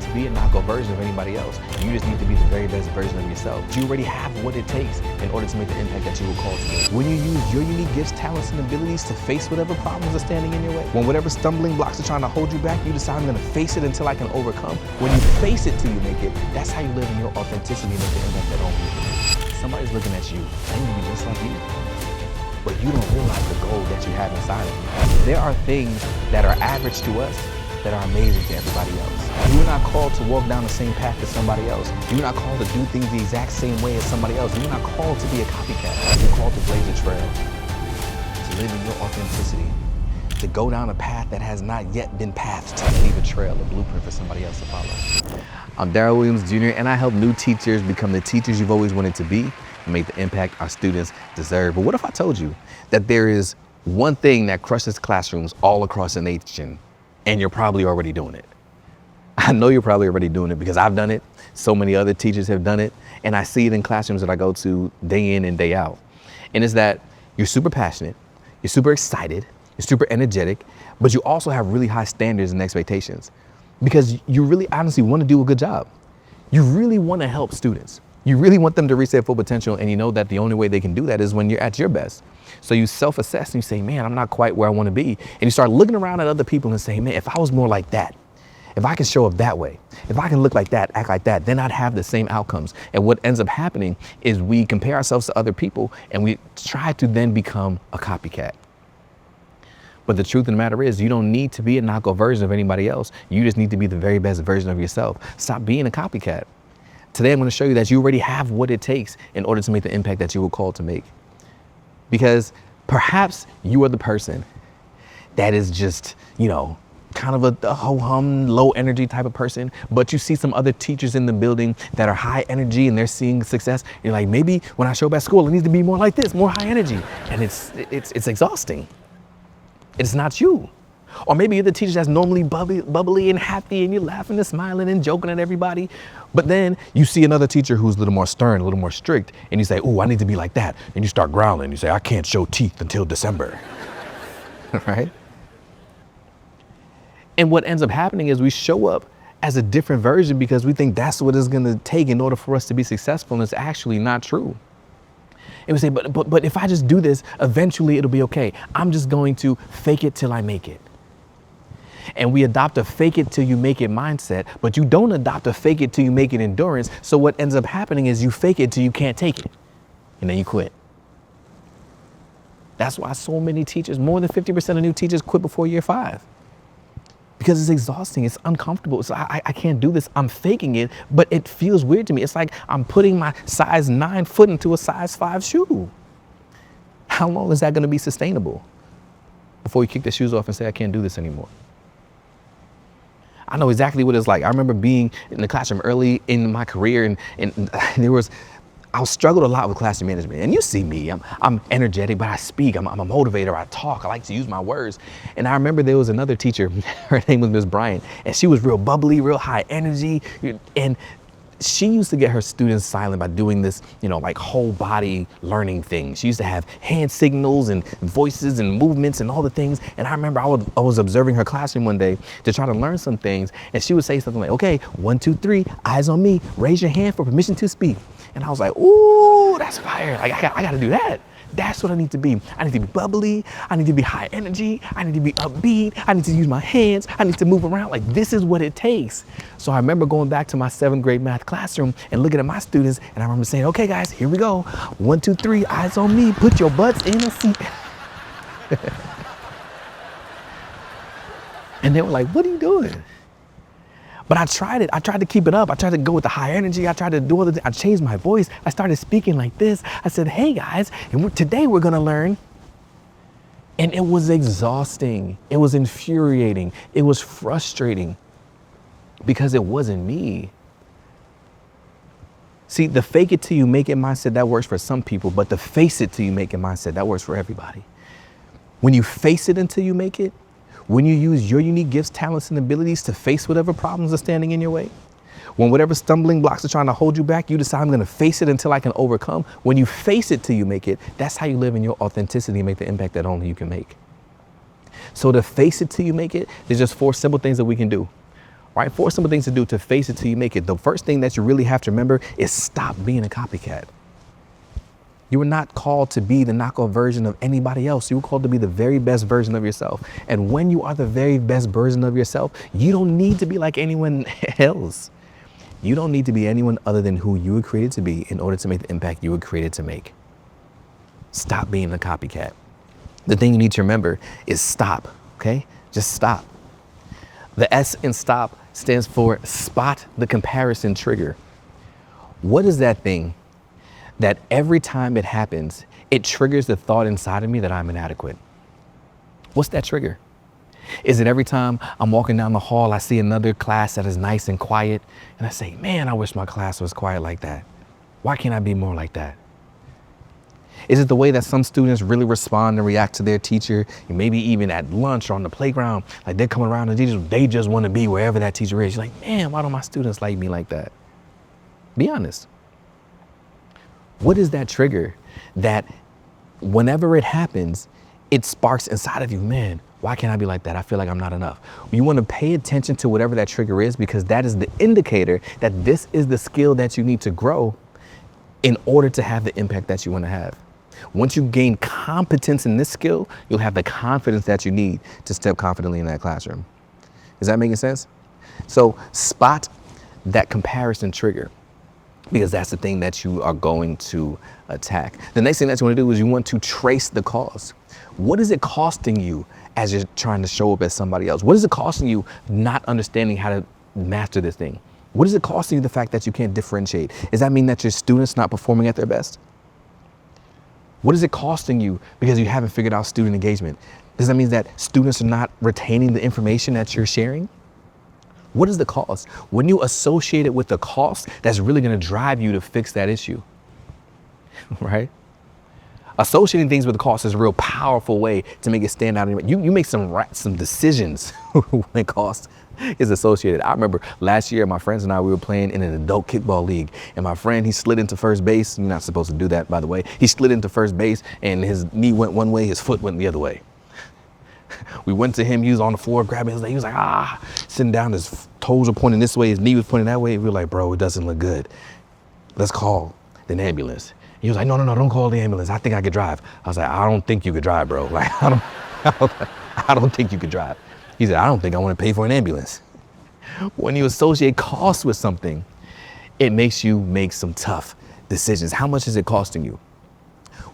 to be a knockoff version of anybody else. You just need to be the very best version of yourself. You already have what it takes in order to make the impact that you were called to make. When you use your unique gifts, talents, and abilities to face whatever problems are standing in your way, when whatever stumbling blocks are trying to hold you back, you decide, I'm gonna face it until I can overcome. When you face it till you make it, that's how you live in your authenticity and make the impact that only. Somebody's looking at you, they need to be just like you. But you don't realize the gold that you have inside of you. There are things that are average to us that are amazing to everybody else. You're not called to walk down the same path as somebody else. You're not called to do things the exact same way as somebody else. You're not called to be a copycat. You're called to blaze a trail, to live in your authenticity, to go down a path that has not yet been pathed, to leave a trail, a blueprint for somebody else to follow. I'm Daryl Williams Jr., and I help new teachers become the teachers you've always wanted to be and make the impact our students deserve. But what if I told you that there is one thing that crushes classrooms all across the nation, and you're probably already doing it? I know you're probably already doing it because I've done it. So many other teachers have done it. And I see it in classrooms that I go to day in and day out. And it's that you're super passionate, you're super excited, you're super energetic, but you also have really high standards and expectations because you really honestly want to do a good job. You really want to help students. You really want them to reach their full potential, and you know that the only way they can do that is when you're at your best. So you self-assess and you say, man, I'm not quite where I want to be. And you start looking around at other people and say, man, if I was more like that, if I can show up that way, if I can look like that, act like that, then I'd have the same outcomes. And what ends up happening is we compare ourselves to other people and we try to then become a copycat. But the truth of the matter is, you don't need to be a knockoff version of anybody else. You just need to be the very best version of yourself. Stop being a copycat. Today, I'm going to show you that you already have what it takes in order to make the impact that you were called to make. Because perhaps you are the person that is just, kind of a ho-hum, low energy type of person, but you see some other teachers in the building that are high energy and they're seeing success. You're like, maybe when I show up at school, it needs to be more like this, more high energy. And it's exhausting. It's not you. Or maybe you're the teacher that's normally bubbly and happy and you're laughing and smiling and joking at everybody. But then you see another teacher who's a little more stern, a little more strict, and you say, oh, I need to be like that. And you start growling. You say, I can't show teeth until December. Right? And what ends up happening is we show up as a different version because we think that's what it's going to take in order for us to be successful. And it's actually not true. And we say, but if I just do this, eventually it'll be okay. I'm just going to fake it till I make it. And we adopt a fake it till you make it mindset, but you don't adopt a fake it till you make it endurance. So what ends up happening is you fake it till you can't take it, and then you quit. That's why so many teachers, more than 50% of new teachers quit before year 5. Because it's exhausting, it's uncomfortable. So I can't do this, I'm faking it, but it feels weird to me. It's like I'm putting my size 9 foot into a size 5 shoe. How long is that gonna be sustainable before you kick the shoes off and say, I can't do this anymore? I know exactly what it's like. I remember being in the classroom early in my career and I struggled a lot with classroom management. And you see me, I'm energetic, but I speak, I'm a motivator, I talk, I like to use my words. And I remember there was another teacher, her name was Miss Bryant, and she was real bubbly, real high energy. And she used to get her students silent by doing this, like whole body learning thing. She used to have hand signals and voices and movements and all the things. And I remember I was observing her classroom one day to try to learn some things. And she would say something like, okay, 1, 2, 3, eyes on me, raise your hand for permission to speak. And I was like, ooh, that's fire. Like, I got to do that. That's what I need to be. I need to be bubbly. I need to be high energy. I need to be upbeat. I need to use my hands. I need to move around. Like, this is what it takes. So I remember going back to my 7th grade math classroom and looking at my students. And I remember saying, okay, guys, here we go. 1, 2, 3, eyes on me. Put your butts in a seat. And they were like, what are you doing? But I tried it. I tried to keep it up. I tried to go with the high energy. I tried to do other things. I changed my voice. I started speaking like this. I said, hey guys, and today we're gonna learn. And it was exhausting. It was infuriating. It was frustrating because it wasn't me. See, the fake it till you make it mindset, that works for some people, but the face it till you make it mindset, that works for everybody. When you face it until you make it, when you use your unique gifts, talents, and abilities to face whatever problems are standing in your way, when whatever stumbling blocks are trying to hold you back, you decide, I'm gonna face it until I can overcome. When you face it till you make it, that's how you live in your authenticity and make the impact that only you can make. So to face it till you make it, there's just 4 simple things that we can do. right? 4 simple things to do to face it till you make it. The first thing that you really have to remember is stop being a copycat. You were not called to be the knockoff version of anybody else. You were called to be the very best version of yourself. And when you are the very best version of yourself, you don't need to be like anyone else. You don't need to be anyone other than who you were created to be in order to make the impact you were created to make. Stop being a copycat. The thing you need to remember is stop, okay? Just stop. The S in stop stands for spot the comparison trigger. What is that thing that every time it happens, it triggers the thought inside of me that I'm inadequate? What's that trigger? Is it every time I'm walking down the hall, I see another class that is nice and quiet, and I say, man, I wish my class was quiet like that. Why can't I be more like that? Is it the way that some students really respond and react to their teacher, and maybe even at lunch or on the playground, like they're coming around and they just want to be wherever that teacher is. You're like, man, why don't my students like me like that? Be honest. What is that trigger that whenever it happens, it sparks inside of you, man, why can't I be like that? I feel like I'm not enough. You want to pay attention to whatever that trigger is, because that is the indicator that this is the skill that you need to grow in order to have the impact that you want to have. Once you gain competence in this skill, you'll have the confidence that you need to step confidently in that classroom. Is that making sense? So spot that comparison trigger, because that's the thing that you are going to attack. The next thing that you want to do is you want to trace the cause. What is it costing you as you're trying to show up as somebody else? What is it costing you not understanding how to master this thing? What is it costing you the fact that you can't differentiate? Does that mean that your students not performing at their best? What is it costing you because you haven't figured out student engagement? Does that mean that students are not retaining the information that you're sharing? What is the cost? When you associate it with the cost, that's really going to drive you to fix that issue, right? Associating things with the cost is a real powerful way to make it stand out. You make some decisions when cost is associated. I remember last year, my friends and I, we were playing in an adult kickball league, and my friend, he slid into first base. You're not supposed to do that, by the way. He slid into first base, and his knee went one way, his foot went the other way. We went to him, he was on the floor grabbing his leg. He was like, sitting down, his toes were pointing this way, his knee was pointing that way. We were like, bro, it doesn't look good. Let's call an ambulance. He was like, no, don't call the ambulance. I think I could drive. I was like, I don't think you could drive, bro. Like, I don't think you could drive. He said, I don't think I want to pay for an ambulance. When you associate cost with something, it makes you make some tough decisions. How much is it costing you?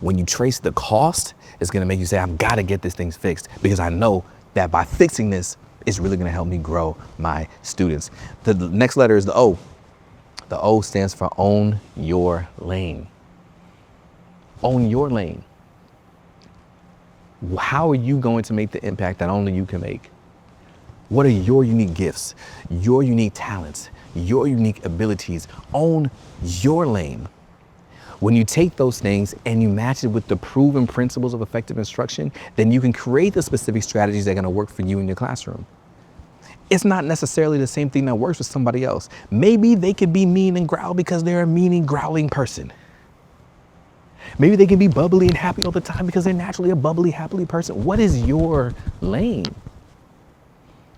When you trace the cost, it's going to make you say, I've got to get this thing fixed, because I know that by fixing this, it's really going to help me grow my students. The next letter is the O. The O stands for own your lane. Own your lane. How are you going to make the impact that only you can make? What are your unique gifts, your unique talents, your unique abilities? Own your lane. When you take those things and you match it with the proven principles of effective instruction, then you can create the specific strategies that are going to work for you in your classroom. It's not necessarily the same thing that works for somebody else. Maybe they could be mean and growl because they're a mean and growling person. Maybe they can be bubbly and happy all the time because they're naturally a bubbly, happy person. What is your lane?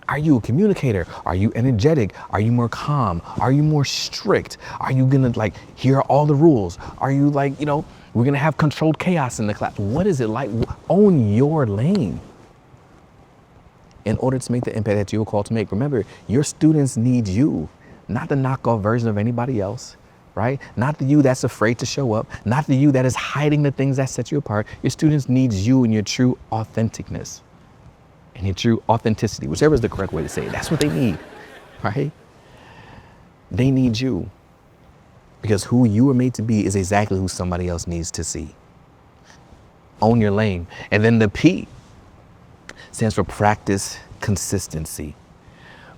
Are you a communicator? Are you energetic? Are you more calm? Are you more strict? Are you gonna here are all the rules? Are you we're gonna have controlled chaos in the class? What is it like? Own your lane in order to make the impact that you were called to make. Remember, your students need you, not the knockoff version of anybody else, right? Not the you that's afraid to show up, not the you that is hiding the things that set you apart. Your students need you and your true authenticness. And your true authenticity, whichever is the correct way to say it. That's what they need, right? They need you, because who you were made to be is exactly who somebody else needs to see. Own your lane. And then the P stands for practice consistency,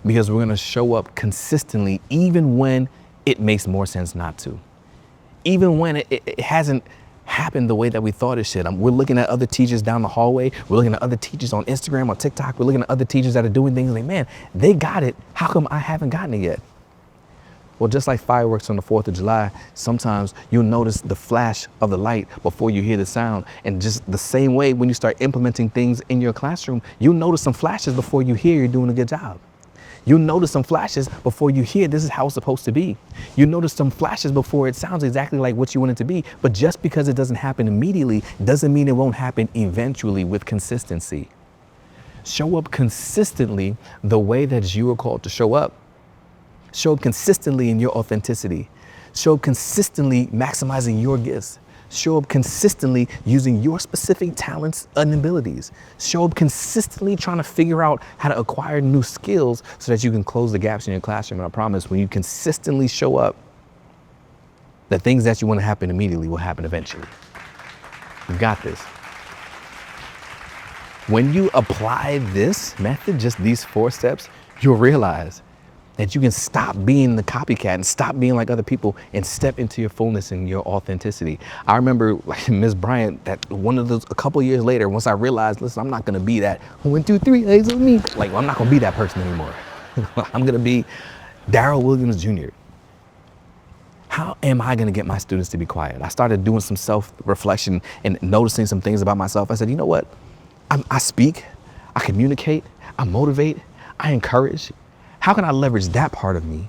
because we're going to show up consistently even when it makes more sense not to, even when it hasn't happened the way that we thought it should. We're looking at other teachers down the hallway. We're looking at other teachers on Instagram or TikTok. We're looking at other teachers that are doing things like, man, they got it. How come I haven't gotten it yet? Well, just like fireworks on the 4th of July, sometimes you'll notice the flash of the light before you hear the sound. And just the same way, when you start implementing things in your classroom, you'll notice some flashes before you hear you're doing a good job. You'll notice some flashes before you hear this is how it's supposed to be. You'll notice some flashes before it sounds exactly like what you want it to be. But just because it doesn't happen immediately doesn't mean it won't happen eventually with consistency. Show up consistently the way that you are called to show up. Show up consistently in your authenticity. Show up consistently maximizing your gifts. Show up consistently using your specific talents and abilities. Show up consistently trying to figure out how to acquire new skills so that you can close the gaps in your classroom. And I promise, when you consistently show up, the things that you want to happen immediately will happen eventually. You got this. When you apply this method, just these 4 steps, you'll realize that you can stop being the copycat and stop being like other people and step into your fullness and your authenticity. I remember like Ms. Bryant, that one of those, a couple years later, once I realized, listen, I'm not gonna be that 1, 2, 3 days with me. Like, I'm not gonna be that person anymore. I'm gonna be Daryl Williams Jr. How am I gonna get my students to be quiet? I started doing some self-reflection and noticing some things about myself. I said, you know what? I speak, I communicate, I motivate, I encourage. How can I leverage that part of me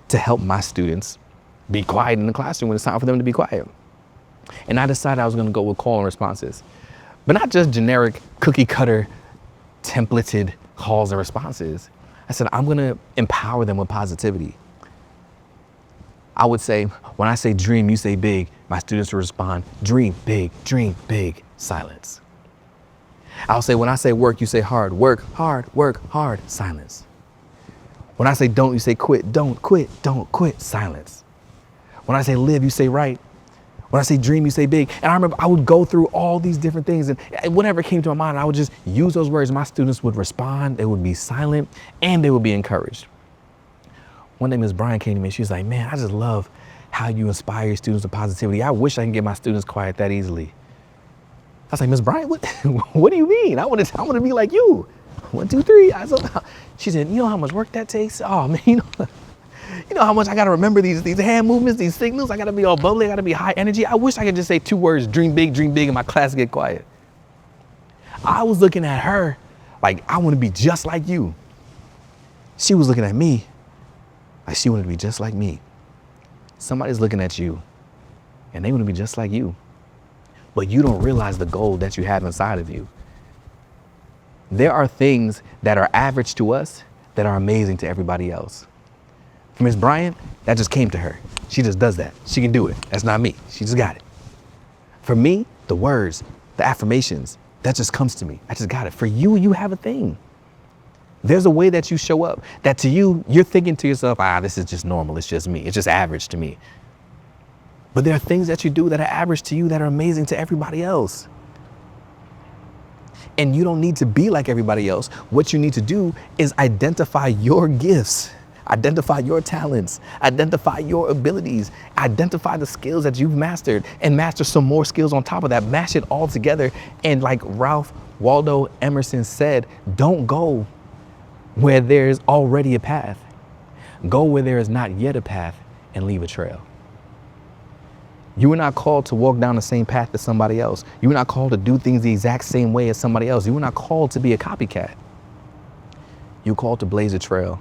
to help my students be quiet in the classroom when it's time for them to be quiet? And I decided I was gonna go with call and responses, but not just generic cookie cutter templated calls and responses. I said, I'm gonna empower them with positivity. I would say, when I say dream, you say big, my students will respond, dream big, silence. I'll say, when I say work, you say hard, work hard, silence. When I say don't, you say quit, don't quit, silence. When I say live, you say right. When I say dream, you say big. And I remember I would go through all these different things, and whatever came to my mind, I would just use those words. My students would respond, they would be silent, and they would be encouraged. One day, Ms. Bryant came to me and she was like, man, I just love how you inspire your students with positivity. I wish I can get my students quiet that easily. I was like, Ms. Bryant, what do you mean? I want to be like you. 1, 2, 3. She said, you know how much work that takes? Oh man, you know how much I gotta remember these hand movements, these signals. I gotta be all bubbly, I gotta be high energy. I wish I could just say 2 words, dream big, and my class get quiet. I was looking at her like, I wanna be just like you. She was looking at me like she wanted to be just like me. Somebody's looking at you and they wanna be just like you, but you don't realize the gold that you have inside of you. There are things that are average to us that are amazing to everybody else. For Ms. Bryant, that just came to her. She just does that. She can do it. That's not me. She just got it. For me, the words, the affirmations, that just comes to me. I just got it. For you, you have a thing. There's a way that you show up that to you, you're thinking to yourself, this is just normal. It's just me. It's just average to me. But there are things that you do that are average to you that are amazing to everybody else. And you don't need to be like everybody else. What you need to do is identify your gifts, identify your talents, identify your abilities, identify the skills that you've mastered, and master some more skills on top of that. Mash it all together. And like Ralph Waldo Emerson said, don't go where there's already a path. Go where there is not yet a path and leave a trail. You are not called to walk down the same path as somebody else. You are not called to do things the exact same way as somebody else. You are not called to be a copycat. You're called to blaze a trail,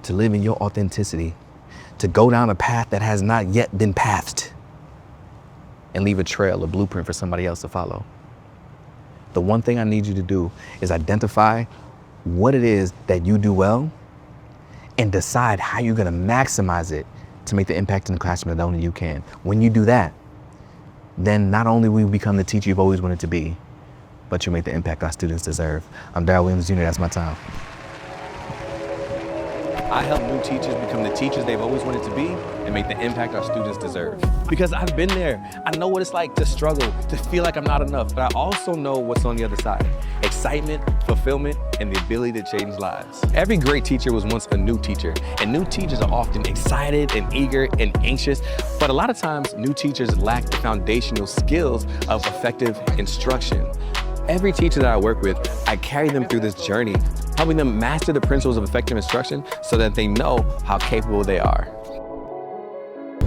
to live in your authenticity, to go down a path that has not yet been pathed, and leave a trail, a blueprint for somebody else to follow. The one thing I need you to do is identify what it is that you do well and decide how you're going to maximize it to make the impact in the classroom that only you can. When you do that, then not only will you become the teacher you've always wanted to be, but you'll make the impact our students deserve. I'm Daryl Williams Jr., that's my time. I help new teachers become the teachers they've always wanted to be and make the impact our students deserve. Because I've been there. I know what it's like to struggle, to feel like I'm not enough, but I also know what's on the other side. Excitement, fulfillment, and the ability to change lives. Every great teacher was once a new teacher, and new teachers are often excited and eager and anxious, but a lot of times new teachers lack the foundational skills of effective instruction. Every teacher that I work with, I carry them through this journey, helping them master the principles of effective instruction so that they know how capable they are.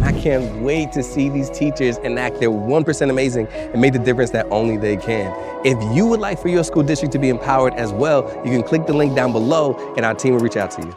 I can't wait to see these teachers enact their 1% amazing and make the difference that only they can. If you would like for your school district to be empowered as well, you can click the link down below and our team will reach out to you.